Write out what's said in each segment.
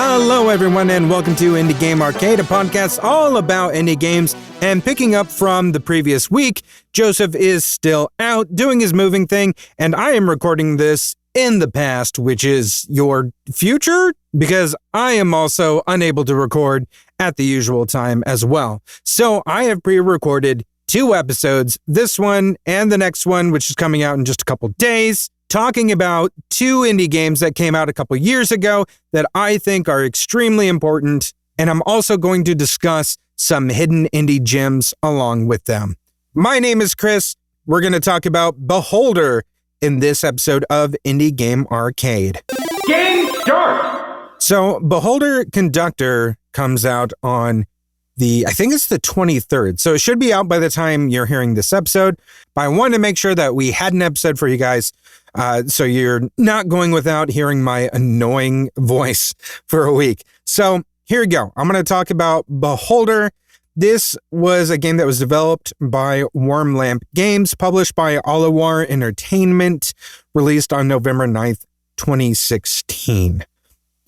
Hello, everyone, and welcome to Indie Game Arcade, a podcast all about indie games. And picking up from the previous week, Joseph is still out doing his moving thing, and I am recording this in the past, which is your future, because I am also unable to record at the usual time as well. So I have pre-recorded 2 episodes, this one and the next one, which is coming out in just a couple days, talking about 2 indie games that came out a couple years ago that I think are extremely important, and I'm also going to discuss some hidden indie gems along with them. My name is Chris. We're going to talk about Beholder in this episode of Indie Game Arcade. Game start! So, Beholder Conductor comes out on I think it's the 23rd, so it should be out by the time you're hearing this episode. But I wanted to make sure that we had an episode for you guys, so you're not going without hearing my annoying voice for a week. So here we go. I'm going to talk about Beholder. This was a game that was developed by Worm Lamp Games, published by Alawar Entertainment, released on November 9th, 2016.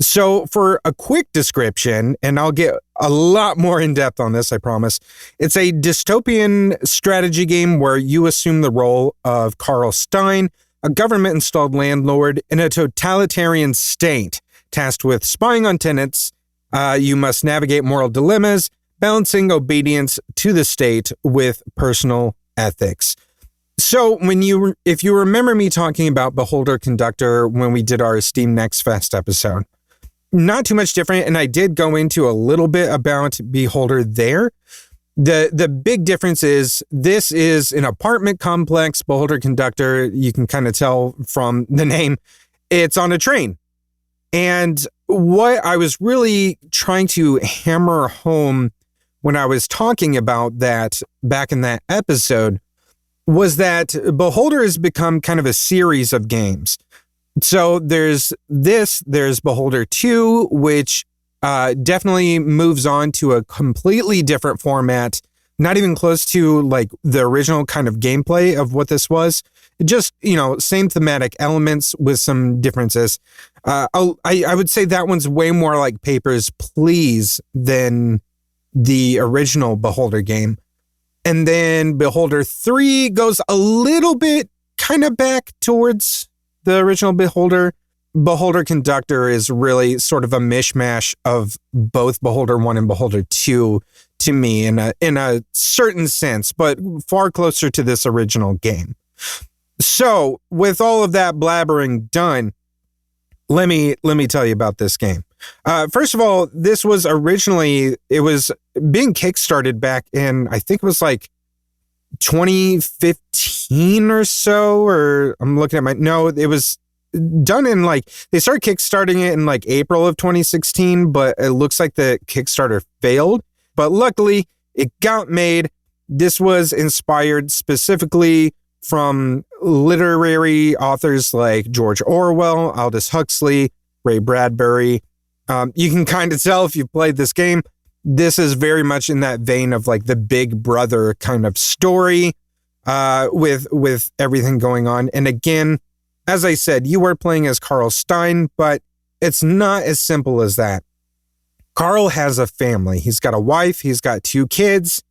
So for a quick description, and I'll get a lot more in depth on this, I promise. It's a dystopian strategy game where you assume the role of Carl Stein, a government-installed landlord in a totalitarian state, tasked with spying on tenants. You must navigate moral dilemmas, balancing obedience to the state with personal ethics. So if you remember me talking about Beholder Conductor when we did our Steam Next Fest episode, not too much different, and I did go into a little bit about Beholder there. The big difference is this is an apartment complex. Beholder Conductor, you can kind of tell from the name, it's on a train. And what I was really trying to hammer home when I was talking about that back in that episode was that Beholder has become kind of a series of games. So there's Beholder 2, which definitely moves on to a completely different format, not even close to like the original kind of gameplay of what this was. Just, same thematic elements with some differences. I would say that one's way more like Papers, Please than the original Beholder game. And then Beholder 3 goes a little bit kind of back towards the original Beholder. Beholder Conductor is really sort of a mishmash of both Beholder 1 and Beholder 2 to me in a certain sense, but far closer to this original game. So with all of that blabbering done, let me tell you about this game. First of all, this was it was being kickstarted back in, I think it was like 2015 or so, or I'm looking at it was done in they started kickstarting it in April of 2016, but it looks like the Kickstarter failed. But luckily it got made. This was inspired specifically from literary authors like George Orwell, Aldous Huxley, Ray Bradbury. You can kind of tell if you've played this game. This is very much in that vein of the Big Brother kind of story, with everything going on. And again, as I said, you are playing as Carl Stein, but it's not as simple as that. Carl has a family. He's got a wife, he's got 2 kids,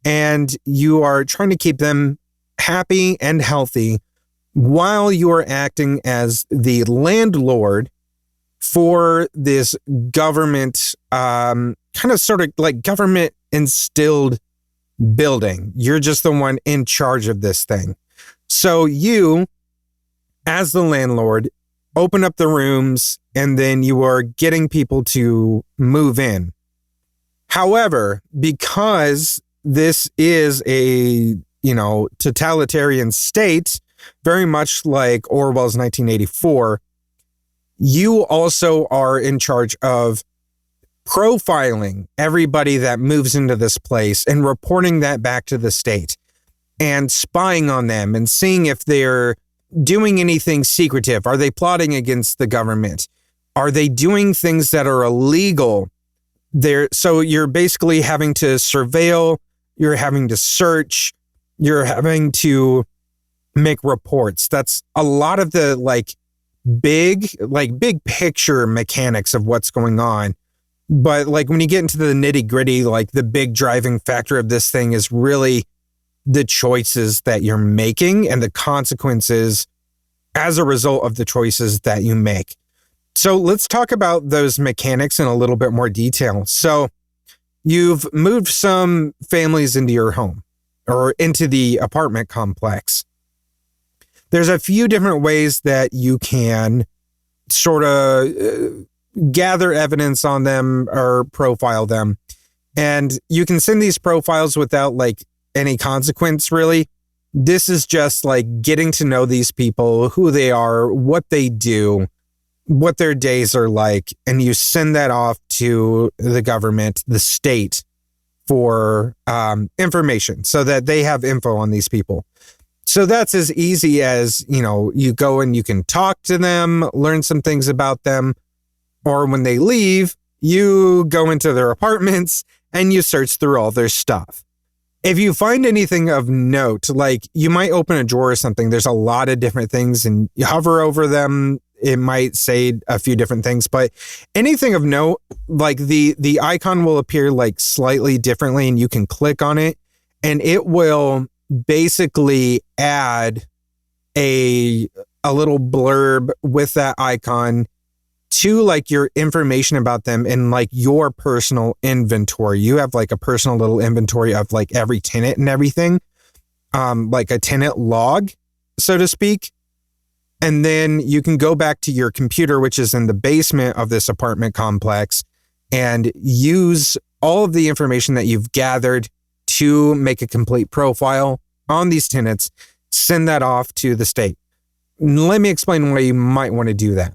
and you are trying to keep them happy and healthy while you are acting as the landlord for this government, kind of sort of government instilled building. You're just the one in charge of this thing. So you, as the landlord, open up the rooms and then you are getting people to move in. However, because this is a, totalitarian state, very much like Orwell's 1984, you also are in charge of profiling everybody that moves into this place and reporting that back to the state and spying on them and seeing if they're doing anything secretive. Are they plotting against the government? Are they doing things that are illegal? So you're basically having to surveil, you're having to search, you're having to make reports. That's a lot of the big picture mechanics of what's going on. But like when you get into the nitty gritty, like the big driving factor of this thing is really the choices that you're making and the consequences as a result of the choices that you make. So let's talk about those mechanics in a little bit more detail. So you've moved some families into your home or into the apartment complex. There's a few different ways that you can sort of gather evidence on them or profile them. And you can send these profiles without like any consequence, really. This is just like getting to know these people, who they are, what they do, what their days are like. And you send that off to the government, the state, for information so that they have info on these people. So that's as easy as, you go and you can talk to them, learn some things about them. Or when they leave, you go into their apartments and you search through all their stuff. If you find anything of note, like you might open a drawer or something, there's a lot of different things and you hover over them, it might say a few different things, but anything of note, like the icon will appear like slightly differently and you can click on it and it will basically add a little blurb with that icon to like your information about them in like your personal inventory. You have like a personal little inventory of like every tenant and everything, like a tenant log, so to speak. And then you can go back to your computer, which is in the basement of this apartment complex, and use all of the information that you've gathered to make a complete profile on these tenants, send that off to the state. Let me explain why you might want to do that.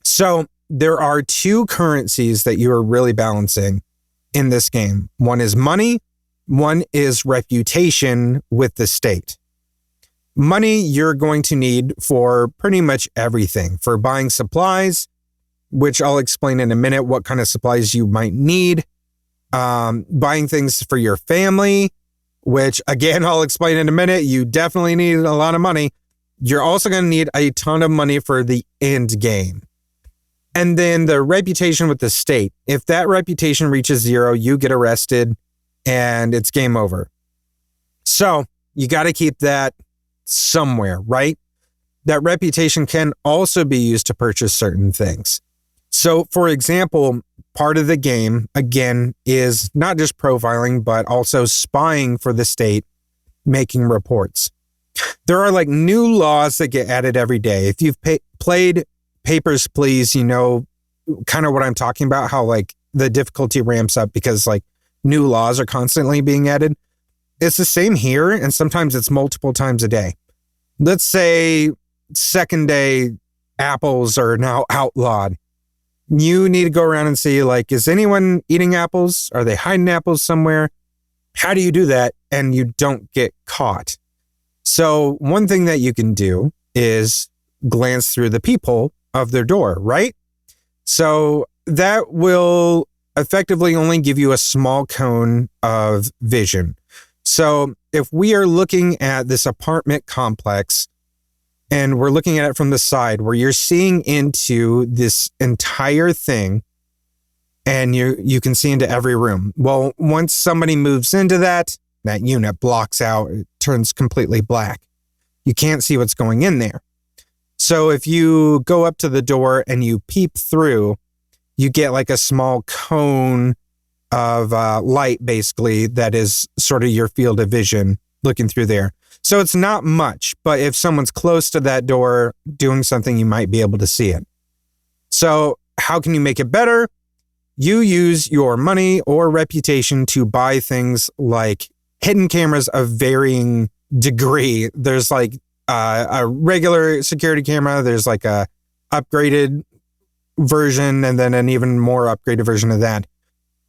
So there are two currencies that you are really balancing in this game. One is money, one is reputation with the state. Money you're going to need for pretty much everything, for buying supplies, which I'll explain in a minute what kind of supplies you might need, buying things for your family, which again, I'll explain in a minute. You definitely need a lot of money. You're also going to need a ton of money for the end game. And then the reputation with the state. If that reputation reaches 0, you get arrested and it's game over. So you got to keep that somewhere, right? That reputation can also be used to purchase certain things. So for example, part of the game, again, is not just profiling, but also spying for the state, making reports. There are like new laws that get added every day. If you've played Papers, Please, you know kind of what I'm talking about, how like the difficulty ramps up because like new laws are constantly being added. It's the same here, and sometimes it's multiple times a day. Let's say second day apples are now outlawed. You need to go around and see like, is anyone eating apples? Are they hiding apples somewhere? How do you do that and you don't get caught? So one thing that you can do is glance through the peephole of their door, right? So that will effectively only give you a small cone of vision. So if we are looking at this apartment complex and we're looking at it from the side where you're seeing into this entire thing and you can see into every room. Well, once somebody moves into that unit blocks out, it turns completely black. You can't see what's going in there. So if you go up to the door and you peep through, you get like a small cone of light, basically, that is sort of your field of vision looking through there. So it's not much, but if someone's close to that door doing something, you might be able to see it. So how can you make it better? You use your money or reputation to buy things like hidden cameras of varying degree. There's like a regular security camera. There's like a upgraded version and then an even more upgraded version of that.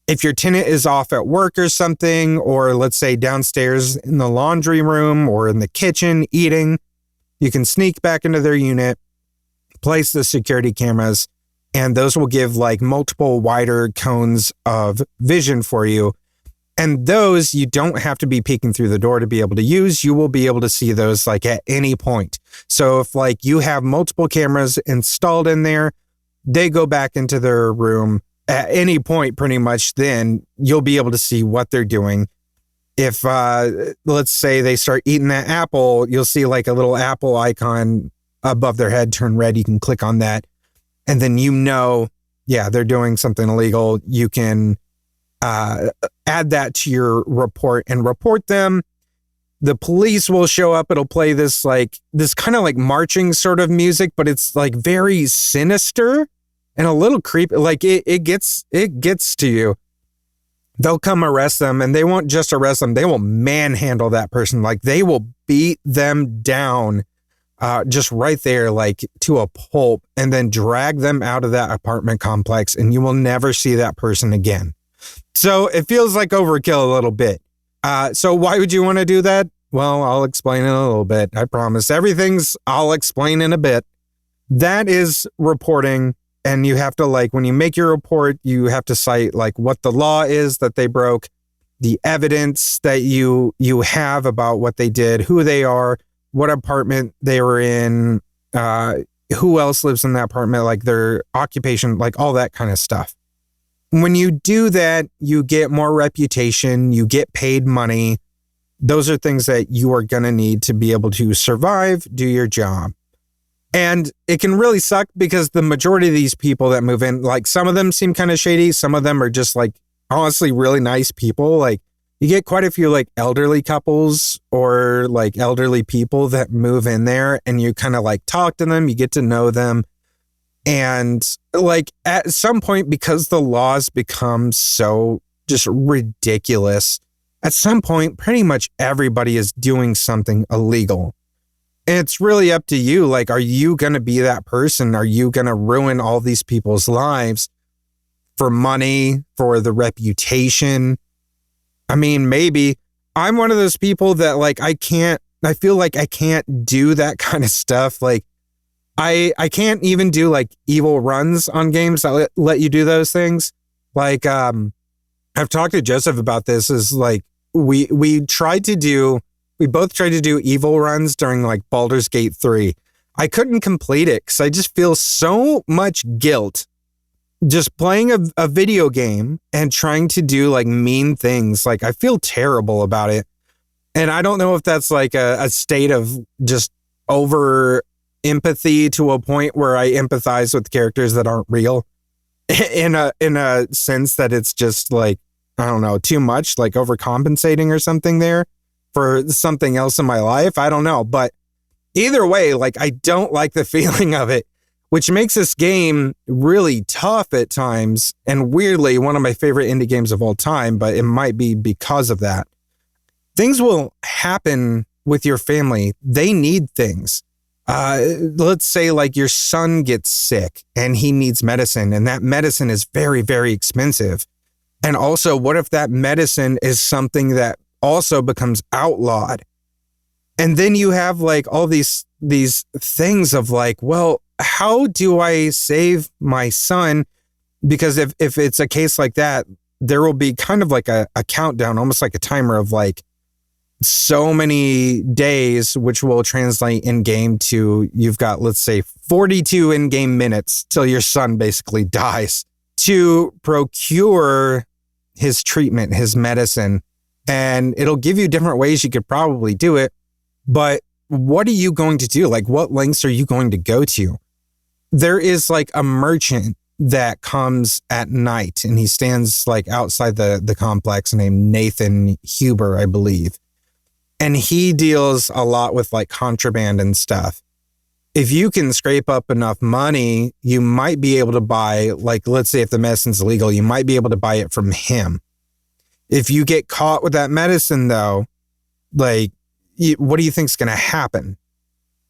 If your tenant is off at work or something, or let's say downstairs in the laundry room or in the kitchen eating, you can sneak back into their unit, place the security cameras, and those will give like multiple wider cones of vision for you. And those you don't have to be peeking through the door to be able to use. You will be able to see those like at any point. So if like you have multiple cameras installed in there, they go back into their room at any point pretty much, then you'll be able to see what they're doing. If let's say they start eating that apple, you'll see like a little apple icon above their head turn red. You can click on that. And then yeah, they're doing something illegal. You can add that to your report and report them. The police will show up. It'll play this kind of like marching sort of music, but it's like very sinister and a little creepy. Like it gets to you. They'll come arrest them, and they won't just arrest them. They will manhandle that person. Like they will beat them down just right there, like to a pulp, and then drag them out of that apartment complex, and you will never see that person again. So it feels like overkill a little bit. So why would you want to do that? Well, I'll explain in a little bit. I promise. I'll explain in a bit. That is reporting. And you have to when you make your report, you have to cite like what the law is that they broke, the evidence that you have about what they did, who they are, what apartment they were in, who else lives in that apartment, like their occupation, like all that kind of stuff. When you do that, you get more reputation, you get paid money. Those are things that you are going to need to be able to survive, do your job. And it can really suck because the majority of these people that move in, like some of them seem kind of shady. Some of them are just like honestly really nice people. Like you get quite a few like elderly couples or like elderly people that move in there, and you kind of like talk to them, you get to know them. And like at some point, because the laws become so just ridiculous, at some point, pretty much everybody is doing something illegal. And it's really up to you. Like, are you going to be that person? Are you going to ruin all these people's lives for money, for the reputation? I mean, maybe. I'm one of those people that like, I feel like I can't do that kind of stuff. Like, I can't even do like evil runs on games that let you do those things. Like, I've talked to Joseph about this, is like, we both tried to do evil runs during like Baldur's Gate 3. I couldn't complete it because I just feel so much guilt just playing a video game and trying to do like mean things. Like I feel terrible about it. And I don't know if that's like a state of just over empathy to a point where I empathize with characters that aren't real in a sense that it's just like, I don't know, too much, like overcompensating or something there for something else in my life. I don't know. But either way, like I don't like the feeling of it, which makes this game really tough at times. And weirdly, one of my favorite indie games of all time, but it might be because of that. Things will happen with your family. They need things. Let's say like your son gets sick and he needs medicine, and that medicine is very, very expensive. And also, what if that medicine is something that also becomes outlawed? And then you have like all these things of like, well, how do I save my son? Because if it's a case like that, there will be kind of like a countdown, almost like a timer of like so many days, which will translate in game to, you've got, let's say 42 in-game minutes till your son basically dies to procure his treatment, his medicine. And it'll give you different ways you could probably do it. But what are you going to do? Like, what lengths are you going to go to? There is like a merchant that comes at night, and he stands like outside the complex, named Nathan Huber, I believe. And he deals a lot with like contraband and stuff. If you can scrape up enough money, you might be able to buy, like, let's say if the medicine's illegal, you might be able to buy it from him. If you get caught with that medicine, though, like, what do you think's going to happen?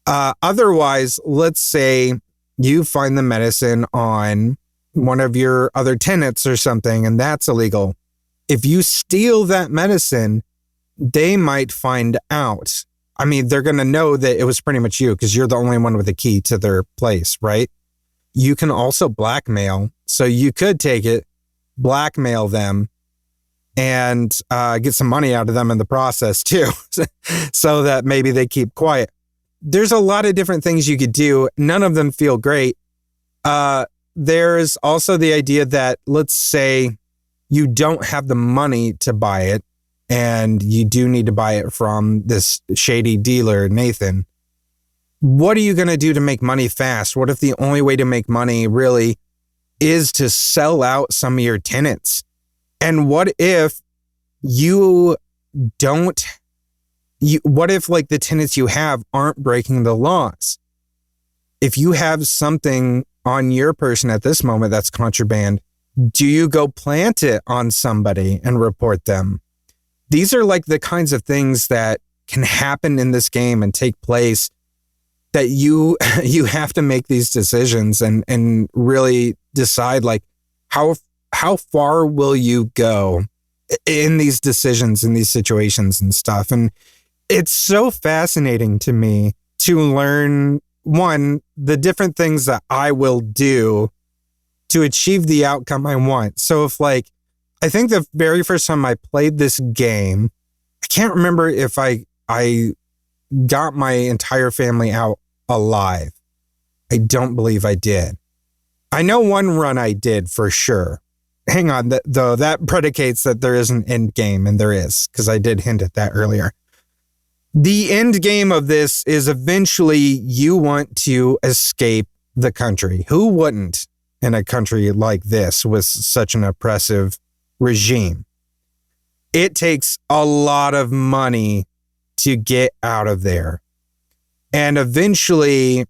Otherwise, let's say you find the medicine on one of your other tenants or something, and that's illegal. If you steal that medicine, they might find out. I mean, they're going to know that it was pretty much you because you're the only one with a key to their place, right? You can also blackmail. So you could take it, blackmail them, and get some money out of them in the process too, so that maybe they keep quiet. There's a lot of different things you could do. None of them feel great. There's also the idea that, let's say you don't have the money to buy it and you do need to buy it from this shady dealer, Nathan. What are you going to do to make money fast? What if the only way to make money really is to sell out some of your tenants? And what if what if like the tenants you have aren't breaking the laws? If you have something on your person at this moment that's contraband, do you go plant it on somebody and report them? These are like the kinds of things that can happen in this game and take place that you have to make these decisions and really decide like how far will you go in these decisions, in these situations and stuff. And it's so fascinating to me to learn, one, the different things that I will do to achieve the outcome I want. So if like, I think the very first time I played this game, I can't remember if I got my entire family out alive. I don't believe I did. I know one run I did for sure. Hang on, though, that predicates that there is an end game, and there is, because I did hint at that earlier. The end game of this is eventually you want to escape the country. Who wouldn't in a country like this with such an oppressive regime? It takes a lot of money to get out of there. And eventually,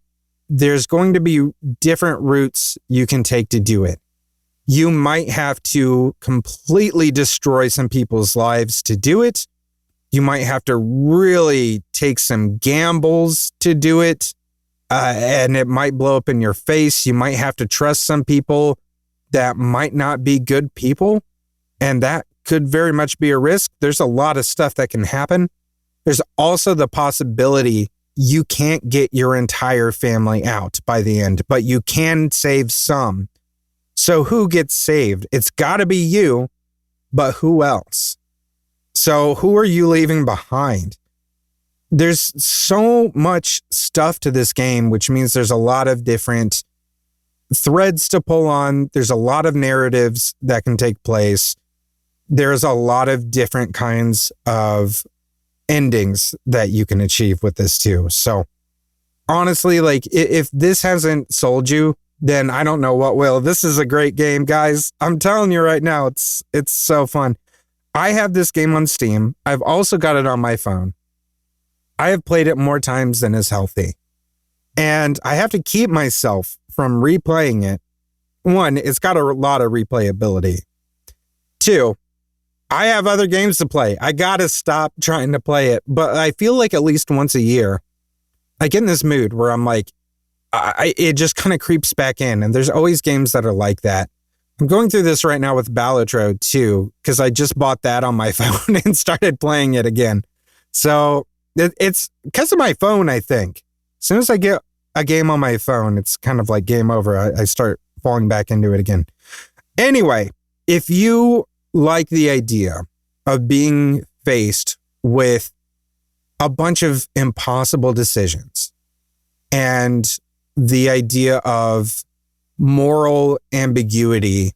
there's going to be different routes you can take to do it. You might have to completely destroy some people's lives to do it. You might have to really take some gambles to do it, and it might blow up in your face. You might have to trust some people that might not be good people, and that could very much be a risk. There's a lot of stuff that can happen. There's also the possibility you can't get your entire family out by the end, but you can save some. So who gets saved? It's got to be you, but who else? So who are you leaving behind? There's so much stuff to this game, which means there's a lot of different threads to pull on. There's a lot of narratives that can take place. There's a lot of different kinds of endings that you can achieve with this too. So honestly, like if this hasn't sold you, then I don't know what will. This is a great game, guys. I'm telling you right now, it's so fun. I have this game on Steam. I've also got it on my phone. I have played it more times than is healthy. And I have to keep myself from replaying it. One, it's got a lot of replayability. Two, I have other games to play. I gotta stop trying to play it. But I feel like at least once a year, I get in this mood where I'm like, it just kind of creeps back in. And there's always games that are like that. I'm going through this right now with Balatro too, because I just bought that on my phone and started playing it again. So it's because of my phone, I think. As soon as I get a game on my phone, it's kind of like game over. I start falling back into it again. Anyway, if you like the idea of being faced with a bunch of impossible decisions and the idea of moral ambiguity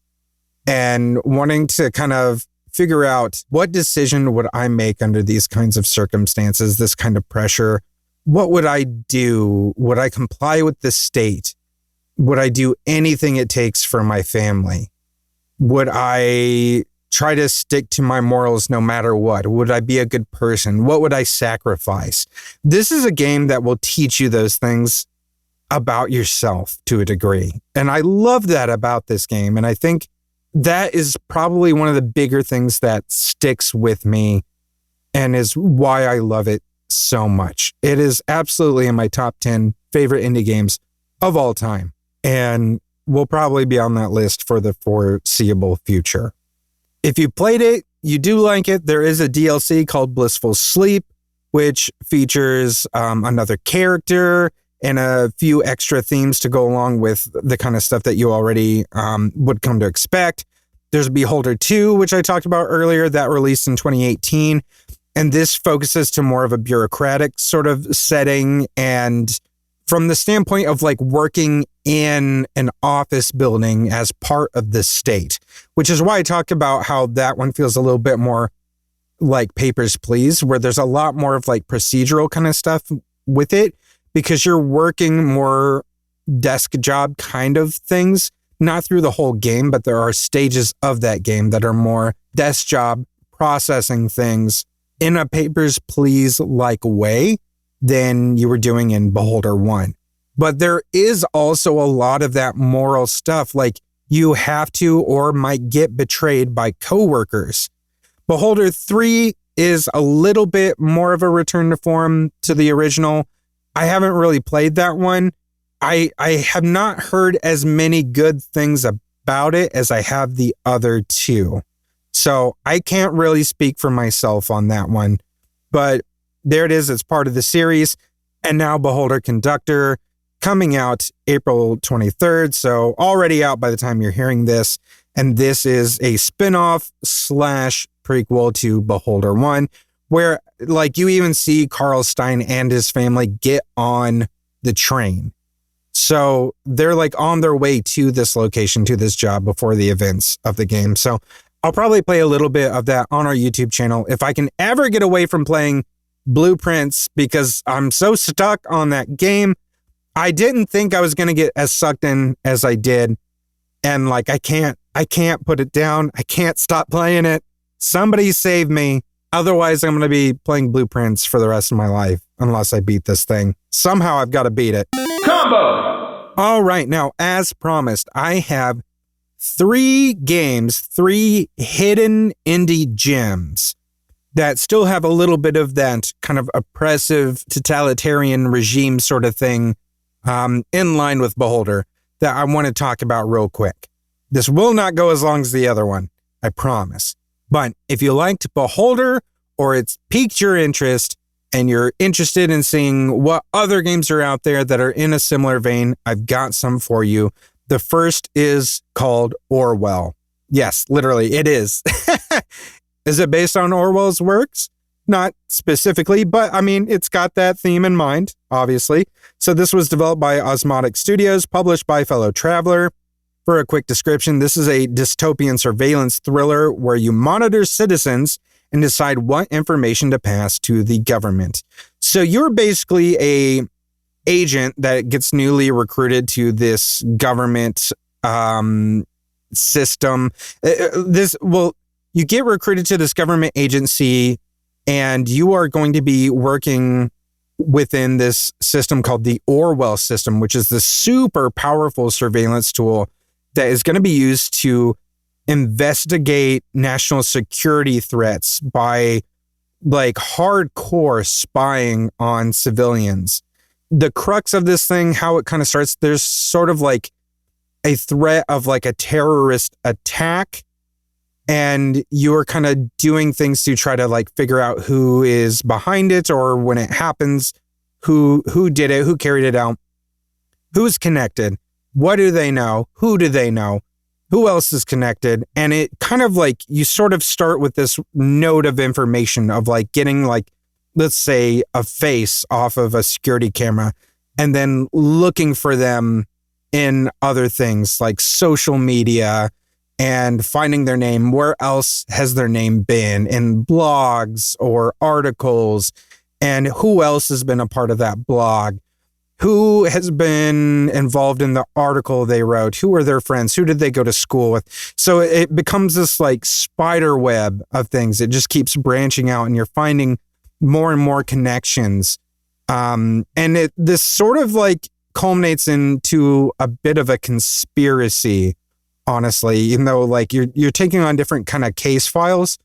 and wanting to kind of figure out what decision would I make under these kinds of circumstances, this kind of pressure, what would I do? Would I comply with the state? Would I do anything it takes for my family? Would I try to stick to my morals no matter what? Would I be a good person? What would I sacrifice? This is a game that will teach you those things about yourself to a degree. And I love that about this game. And I think that is probably one of the bigger things that sticks with me and is why I love it so much. It is absolutely in my top 10 favorite indie games of all time. And will probably be on that list for the foreseeable future. If you played it, you do like it, there is a DLC called Blissful Sleep, which features another character and a few extra themes to go along with the kind of stuff that you already would come to expect. There's Beholder 2, which I talked about earlier, that released in 2018. And this focuses to more of a bureaucratic sort of setting. And from the standpoint of like working in an office building as part of the state, which is why I talked about how that one feels a little bit more like Papers, Please, where there's a lot more of like procedural kind of stuff with it, because you're working more desk job kind of things, not through the whole game, but there are stages of that game that are more desk job processing things in a Papers, Please like way than you were doing in Beholder 1. But there is also a lot of that moral stuff, like you have to or might get betrayed by coworkers. Beholder 3 is a little bit more of a return to form to the original. I haven't really played that one. I have not heard as many good things about it as I have the other two. So I can't really speak for myself on that one. But there it is. It's part of the series. And now Beholder Conductor, coming out April 23rd. So already out by the time you're hearing this. And this is a spin-off / prequel to Beholder 1, where like you even see Carl Stein and his family get on the train. So they're like on their way to this location, to this job before the events of the game. So I'll probably play a little bit of that on our YouTube channel if I can ever get away from playing Blueprints, because I'm so stuck on that game. I didn't think I was going to get as sucked in as I did. And like, I can't put it down. I can't stop playing it. Somebody save me. Otherwise, I'm going to be playing Blueprints for the rest of my life unless I beat this thing. Somehow I've got to beat it. Combo! All right. Now, as promised, I have 3 games, 3 hidden indie gems that still have a little bit of that kind of oppressive totalitarian regime sort of thing in line with Beholder that I want to talk about real quick. This will not go as long as the other one, I promise. But if you liked Beholder or it's piqued your interest and you're interested in seeing what other games are out there that are in a similar vein, I've got some for you. The first is called Orwell. Yes, literally, it is. Is it based on Orwell's works? Not specifically, but I mean, it's got that theme in mind, obviously. So this was developed by Osmotic Studios, published by Fellow Traveler. For a quick description, this is a dystopian surveillance thriller where you monitor citizens and decide what information to pass to the government. So you're basically a agent that gets newly recruited to this government system. You get recruited to this government agency, and you are going to be working within this system called the Orwell system, which is the super powerful surveillance tool that is going to be used to investigate national security threats by like hardcore spying on civilians. The crux of this thing, how it kind of starts, there's sort of like a threat of like a terrorist attack, and you're kind of doing things to try to like figure out who is behind it, or when it happens, who did it, who carried it out, who's connected, what do they know, who do they know, who else is connected. And it kind of like, you sort of start with this node of information of like getting like, let's say a face off of a security camera, and then looking for them in other things like social media and finding their name. Where else has their name been in blogs or articles, and who else has been a part of that blog? Who has been involved in the article they wrote? Who are their friends? Who did they go to school with? So it becomes this like spider web of things. It just keeps branching out, and you're finding more and more connections. And this sort of like culminates into a bit of a conspiracy, honestly, even though like you're taking on different kind of case files,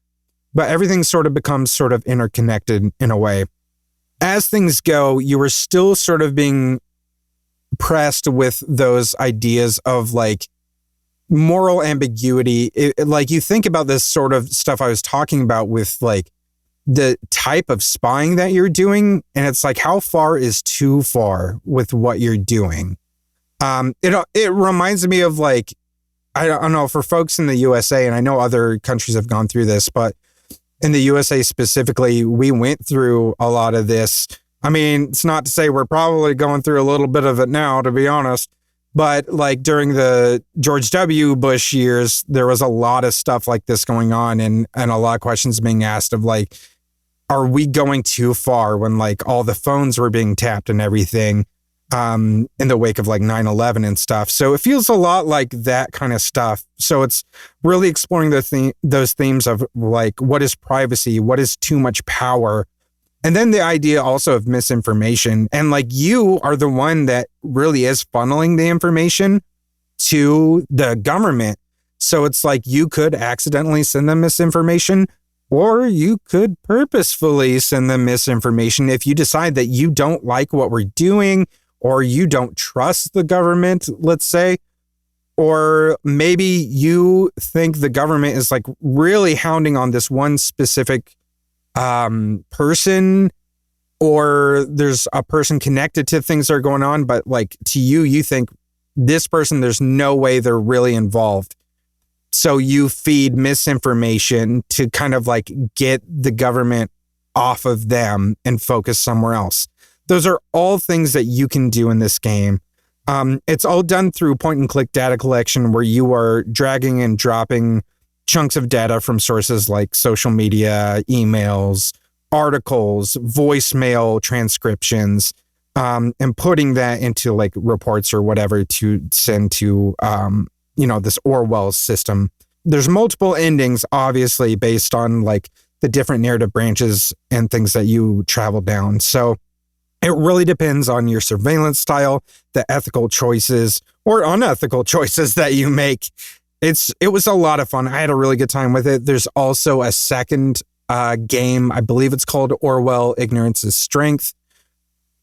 but everything sort of becomes sort of interconnected in a way. As things go, you were still sort of being pressed with those ideas of like moral ambiguity. Like you think about this sort of stuff I was talking about with like the type of spying that you're doing, and it's like, how far is too far with what you're doing? It reminds me of like I don't know, for folks in the USA, and I know other countries have gone through this, but in the USA specifically, we went through a lot of this. I mean, it's not to say we're probably going through a little bit of it now, to be honest, but like during the George W. Bush years, there was a lot of stuff like this going on, and a lot of questions being asked of like, are we going too far when like all the phones were being tapped and everything in the wake of like 9/11 and stuff. So it feels a lot like that kind of stuff. So it's really exploring those themes of like, what is privacy? What is too much power? And then the idea also of misinformation. And like, you are the one that really is funneling the information to the government. So it's like you could accidentally send them misinformation, or you could purposefully send them misinformation if you decide that you don't like what we're doing, or you don't trust the government, let's say, or maybe you think the government is like really hounding on this one specific person, or there's a person connected to things that are going on, but like to you, you think this person, there's no way they're really involved. So you feed misinformation to kind of like get the government off of them and focus somewhere else. Those are all things that you can do in this game. It's all done through point and click data collection, where you are dragging and dropping chunks of data from sources like social media, emails, articles, voicemail transcriptions, and putting that into like reports or whatever to send to, this Orwell system. There's multiple endings, obviously, based on like the different narrative branches and things that you travel down. So it really depends on your surveillance style, the ethical choices or unethical choices that you make. It was a lot of fun. I had a really good time with it. There's also a second game. I believe it's called Orwell, Ignorance is Strength.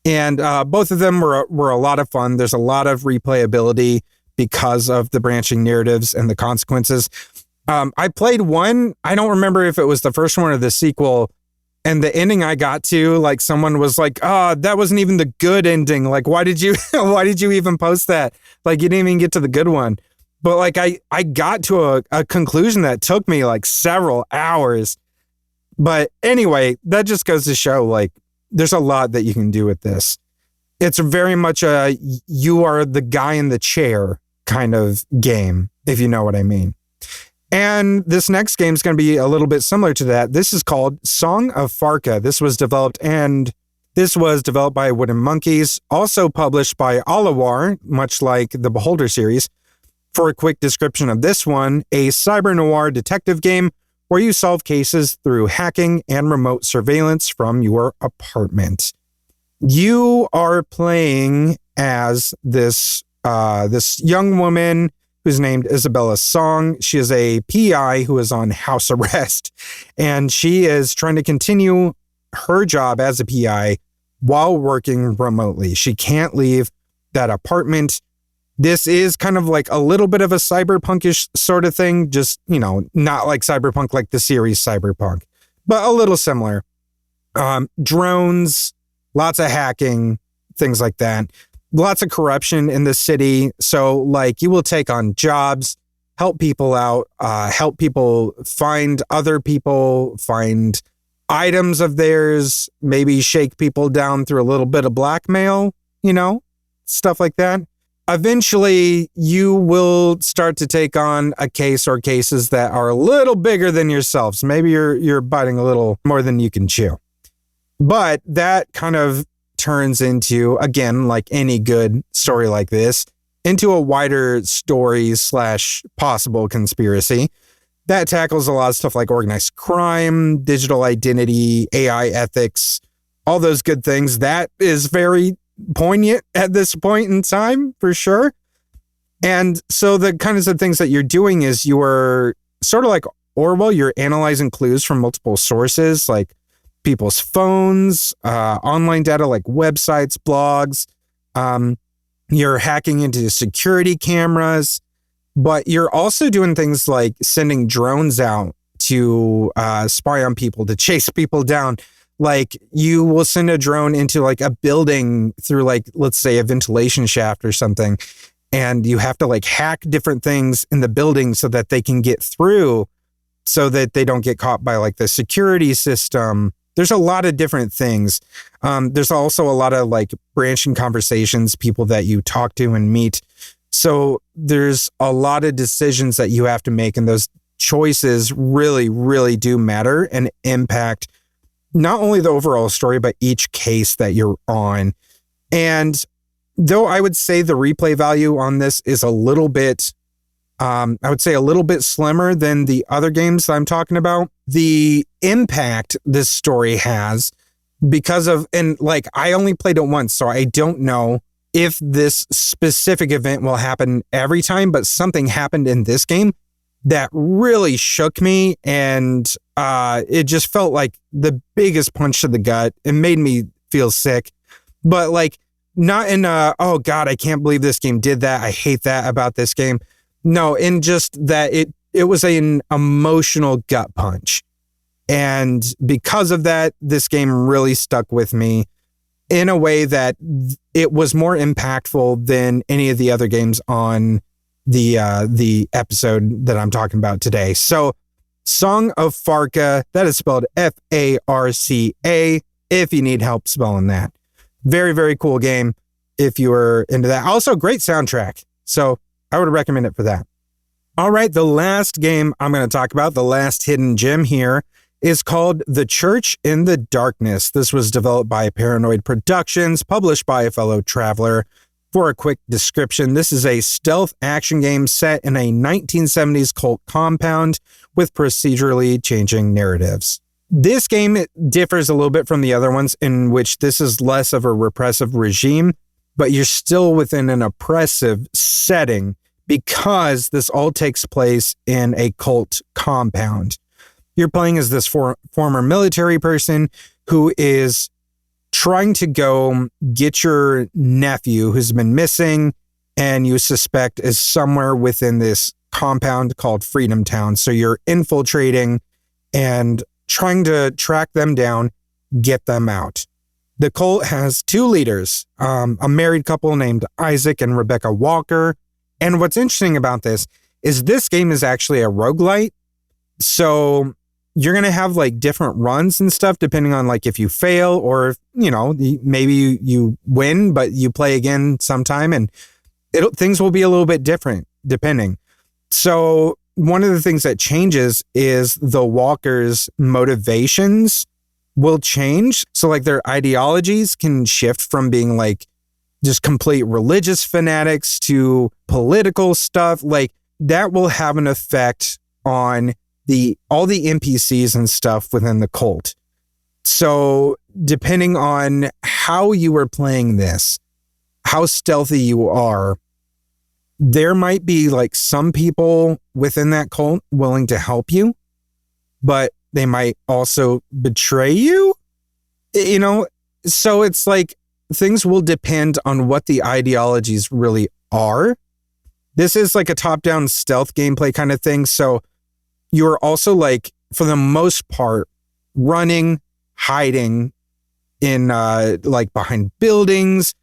And both of them were a lot of fun. There's a lot of replayability because of the branching narratives and the consequences. I played one. I don't remember if it was the first one or the sequel. And the ending I got to, like, someone was like, "Oh, that wasn't even the good ending. Like, why did you even post that? Like, you didn't even get to the good one." But like, I got to a conclusion that took me like several hours. But anyway, that just goes to show, like, there's a lot that you can do with this. It's very much a you are the guy in the chair kind of game, if you know what I mean. And this next game is going to be a little bit similar to that. This is called Song of Farca. This was developed by Wooden Monkeys, also published by Alawar, much like the Beholder series. For a quick description of this one, a cyber noir detective game where you solve cases through hacking and remote surveillance from your apartment. You are playing as this young woman who's named Isabella Song. She is a PI who is on house arrest, and she is trying to continue her job as a PI while working remotely. She can't leave that apartment. This is kind of like a little bit of a cyberpunkish sort of thing, just, not like cyberpunk like the series Cyberpunk, but a little similar. Drones, lots of hacking, things like that. Lots of corruption in the city. So like, you will take on jobs, help people out, help people find other people, find items of theirs, maybe shake people down through a little bit of blackmail, stuff like that. Eventually, you will start to take on a case or cases that are a little bigger than yourselves. Maybe you're biting a little more than you can chew. But that kind of turns into, again, like any good story like this, into a wider story / possible conspiracy that tackles a lot of stuff like organized crime, digital identity, AI ethics, all those good things. That is very poignant at this point in time, for sure. And so the kinds of things that you're doing is you're sort of like Orwell, you're analyzing clues from multiple sources, like people's phones, online data like websites, blogs. You're hacking into security cameras, but you're also doing things like sending drones out to spy on people, to chase people down. Like, you will send a drone into like a building through, like, let's say a ventilation shaft or something, and you have to like hack different things in the building so that they can get through, so that they don't get caught by like the security system. There's a lot of different things. There's also a lot of like branching conversations, people that you talk to and meet. So there's a lot of decisions that you have to make, and those choices really, really do matter and impact not only the overall story, but each case that you're on. And though I would say the replay value on this is a little bit, I would say a little bit slimmer than the other games I'm talking about, the impact this story has because of, and like I only played it once, so I don't know if this specific event will happen every time, but something happened in this game that really shook me, and it just felt like the biggest punch to the gut. It made me feel sick, but like not in oh God, I can't believe this game did that. I hate that about this game. No, in just that it was an emotional gut punch. And because of that, this game really stuck with me in a way that it was more impactful than any of the other games on the episode that I'm talking about today. So Song of Farca, that is spelled Farca, if you need help spelling that. Very, very cool game if you were into that. Also, great soundtrack. So I would recommend it for that. All right, the last game I'm going to talk about, the last hidden gem here, is called The Church in the Darkness. This was developed by Paranoid Productions, published by a fellow traveler. For a quick description, this is a stealth action game set in a 1970s cult compound with procedurally changing narratives. This game differs a little bit from the other ones in which this is less of a repressive regime, but you're still within an oppressive setting because this all takes place in a cult compound. You're playing as this former military person who is trying to go get your nephew who's been missing and you suspect is somewhere within this compound called Freedom Town. So you're infiltrating and trying to track them down, get them out. The cult has two leaders, a married couple named Isaac and Rebecca Walker. And what's interesting about this is this game is actually a roguelite. So you're going to have like different runs and stuff depending on like if you fail or, if, you know, maybe you win, but you play again sometime and things will be a little bit different depending. So one of the things that changes is the walkers' motivations will change. So like their ideologies can shift from being like just complete religious fanatics to political stuff. Like that will have an effect on all the NPCs and stuff within the cult. So depending on how you are playing this, how stealthy you are, there might be like some people within that cult willing to help you, but they might also betray you, you know? So it's like things will depend on what the ideologies really are. This is like a top-down stealth gameplay kind of thing. So you're also like, for the most part, running, hiding in like behind buildings,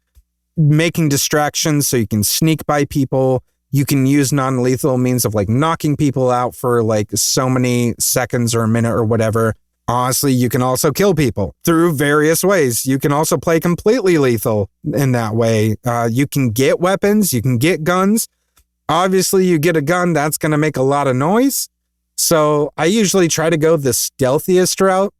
making distractions so you can sneak by people. You can use non-lethal means of like knocking people out for like so many seconds or a minute or whatever. Honestly, you can also kill people through various ways. You can also play completely lethal in that way. You can get weapons, you can get guns. Obviously, you get a gun, that's going to make a lot of noise. So I usually try to go the stealthiest route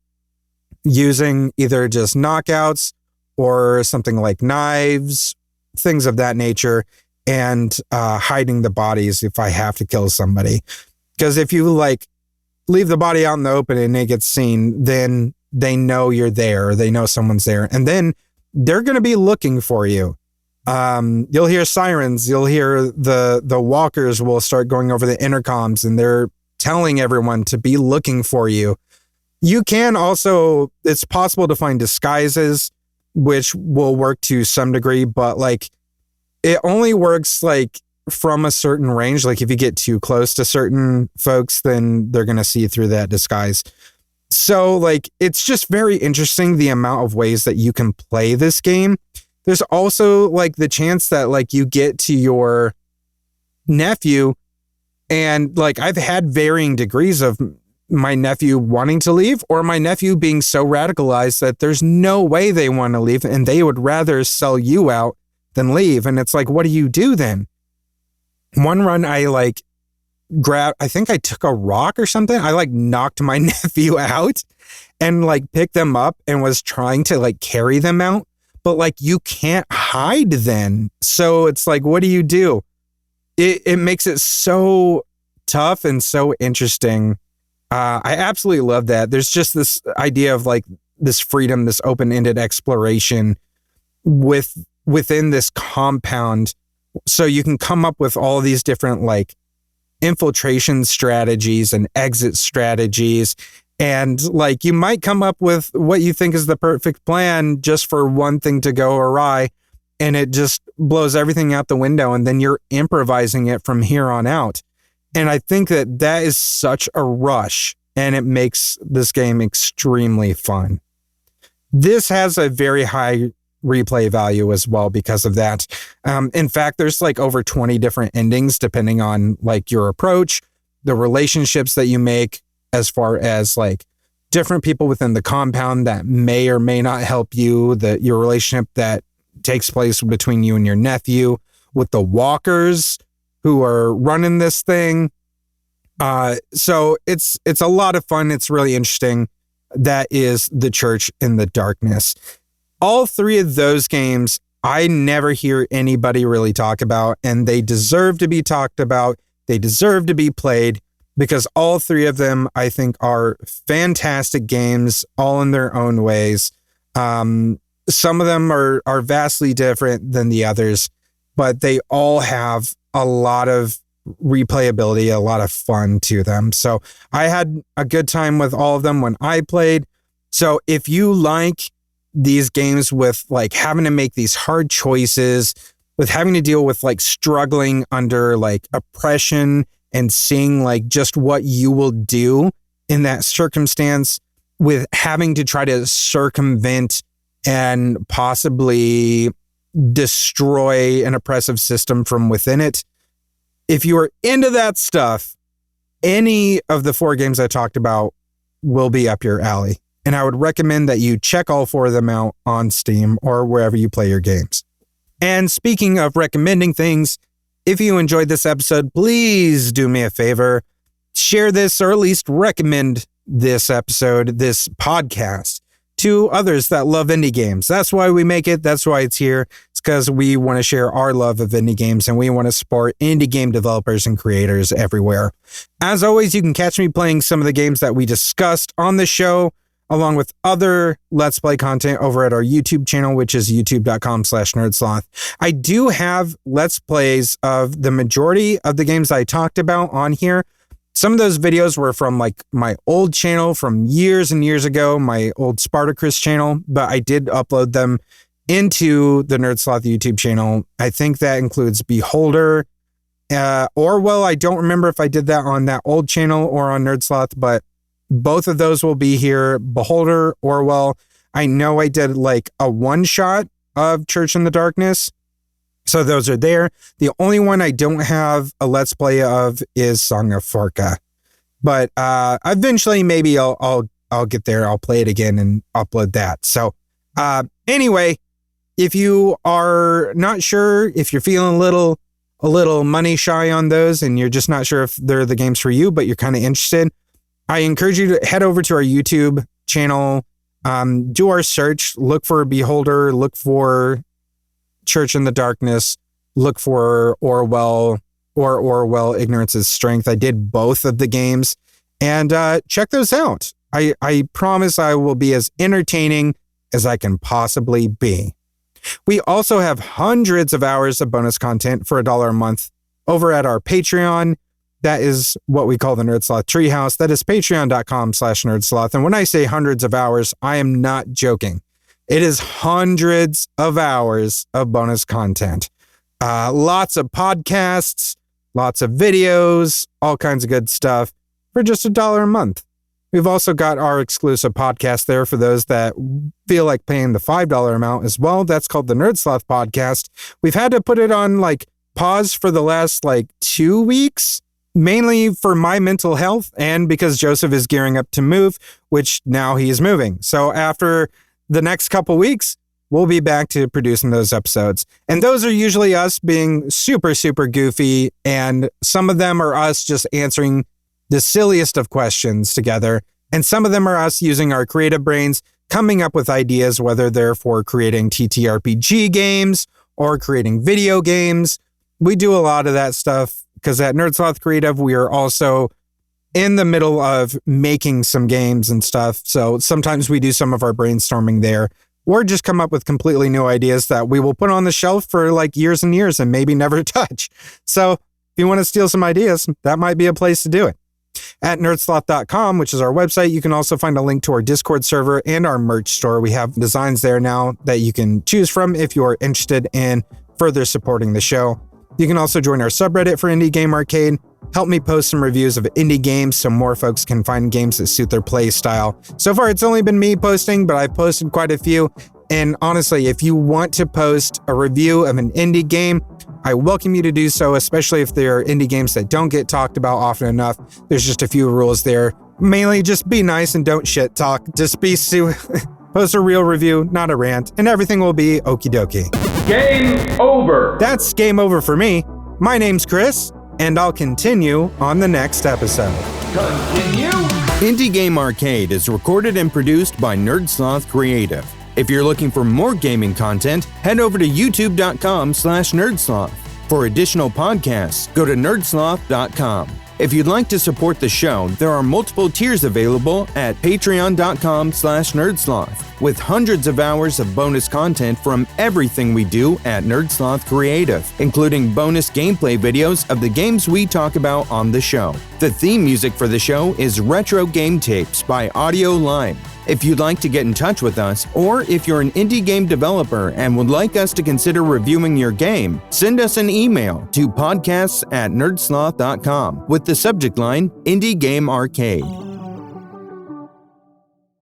using either just knockouts or something like knives, things of that nature, and hiding the bodies if I have to kill somebody. Because if you like leave the body out in the open and it gets seen, then they know you're there, or they know someone's there, and then they're going to be looking for you. You'll hear sirens, you'll hear the walkers will start going over the intercoms and they're telling everyone to be looking for you. You can also, it's possible to find disguises, which will work to some degree, but like it only works like from a certain range. Like if you get too close to certain folks, then they're going to see through that disguise. So like, it's just very interesting the amount of ways that you can play this game. There's also like the chance that like you get to your nephew. And like, I've had varying degrees of my nephew wanting to leave or my nephew being so radicalized that there's no way they want to leave and they would rather sell you out than leave. And it's like, what do you do then? One run, I like I think I took a rock or something. I like knocked my nephew out and like picked them up and was trying to like carry them out. But like, you can't hide then. So it's like, what do you do? It makes it so tough and so interesting. I absolutely love that. There's just this idea of like this freedom, this open-ended exploration within this compound. So you can come up with all these different like infiltration strategies and exit strategies. And like, you might come up with what you think is the perfect plan just for one thing to go awry. And it just blows everything out the window. And then you're improvising it from here on out. And I think that is such a rush. And it makes this game extremely fun. This has a very high replay value as well because of that. In fact, there's like over 20 different endings depending on like your approach, the relationships that you make as far as like different people within the compound that may or may not help you, your relationship that takes place between you and your nephew with the walkers who are running this thing. So it's a lot of fun. It's really interesting. That is The Church in the Darkness. All three of those games, I never hear anybody really talk about, and they deserve to be talked about. They deserve to be played because all three of them, I think, are fantastic games, all in their own ways. Some of them are vastly different than the others, but they all have a lot of replayability, a lot of fun to them. So I had a good time with all of them when I played. So if you like these games with like having to make these hard choices, with having to deal with like struggling under like oppression and seeing like just what you will do in that circumstance, with having to try to circumvent and possibly destroy an oppressive system from within it. If you are into that stuff, any of the four games I talked about will be up your alley. And I would recommend that you check all four of them out on Steam or wherever you play your games. And speaking of recommending things, if you enjoyed this episode, please do me a favor. Share this, or at least recommend this episode, this podcast, to others that love indie games. That's why we make it. That's why it's here. It's because we want to share our love of indie games and we want to support indie game developers and creators everywhere. As always, you can catch me playing some of the games that we discussed on the show, along with other Let's Play content over at our YouTube channel, which is youtube.com/nerdsloth. I do have Let's Plays of the majority of the games I talked about on here. Some of those videos were from like my old channel from years and years ago, my old Spartacus channel, but I did upload them into the Nerdsloth YouTube channel. I think that includes Beholder, Orwell. I don't remember if I did that on that old channel or on Nerdsloth, but both of those will be here. Beholder, Orwell. I know I did like a one-shot of Church in the Darkness, so those are there. The only one I don't have a Let's Play of is Song of Farca. But eventually, maybe I'll get there. I'll play it again and upload that. So anyway, if you are not sure, if you're feeling a little money shy on those and you're just not sure if they're the games for you, but you're kind of interested, I encourage you to head over to our YouTube channel, do our search, look for Beholder, look for Church in the Darkness, look for Orwell or Orwell Ignorance is Strength. I did both of the games, and check those out. I promise I will be as entertaining as I can possibly be. We also have hundreds of hours of bonus content for $1 a month over at our Patreon. That is what we call the Nerdsloth Treehouse. That is patreon.com/nerdsloth. And when I say hundreds of hours, I am not joking. It is hundreds of hours of bonus content. Lots of podcasts, lots of videos, all kinds of good stuff for just $1 a month. We've also got our exclusive podcast there for those that feel like paying the $5 amount as well. That's called the Nerdsloth Podcast. We've had to put it on like paused for the last 2 weeks, mainly for my mental health and because Joseph is gearing up to move, which now he is moving. So after the next couple weeks, we'll be back to producing those episodes. And those are usually us being super, super goofy. And some of them are us just answering the silliest of questions together. And some of them are us using our creative brains, coming up with ideas, whether they're for creating TTRPG games or creating video games. We do a lot of that stuff because at Sloth Creative, we are also in the middle of making some games and stuff. So sometimes we do some of our brainstorming there, or just come up with completely new ideas that we will put on the shelf for years and years and maybe never touch. So if you want to steal some ideas, that might be a place to do it. At nerdsloth.com, which is our website, you can also find a link to our Discord server and our merch store. We have designs there now that you can choose from if you're interested in further supporting the show. You can also join our subreddit for Indie Game Arcade. Help me post some reviews of indie games so more folks can find games that suit their play style. So far, it's only been me posting, but I've posted quite a few. And honestly, if you want to post a review of an indie game, I welcome you to do so, especially if there are indie games that don't get talked about often enough. There's just a few rules there. Mainly just be nice and don't shit talk. Just post a real review, not a rant, and everything will be okie dokie. Game over. That's game over for me. My name's Chris, and I'll continue on the next episode. Continue. Indie Game Arcade is recorded and produced by Sloth Creative. If you're looking for more gaming content, head over to youtube.com/nerdsloth. For additional podcasts, go to nerdsloth.com. If you'd like to support the show, there are multiple tiers available at patreon.com/nerdsloth, with hundreds of hours of bonus content from everything we do at Sloth Creative, including bonus gameplay videos of the games we talk about on the show. The theme music for the show is Retro Game Tapes by Audio Lime. If you'd like to get in touch with us, or if you're an indie game developer and would like us to consider reviewing your game, send us an email to podcasts@nerdsloth.com with the subject line Indie Game Arcade.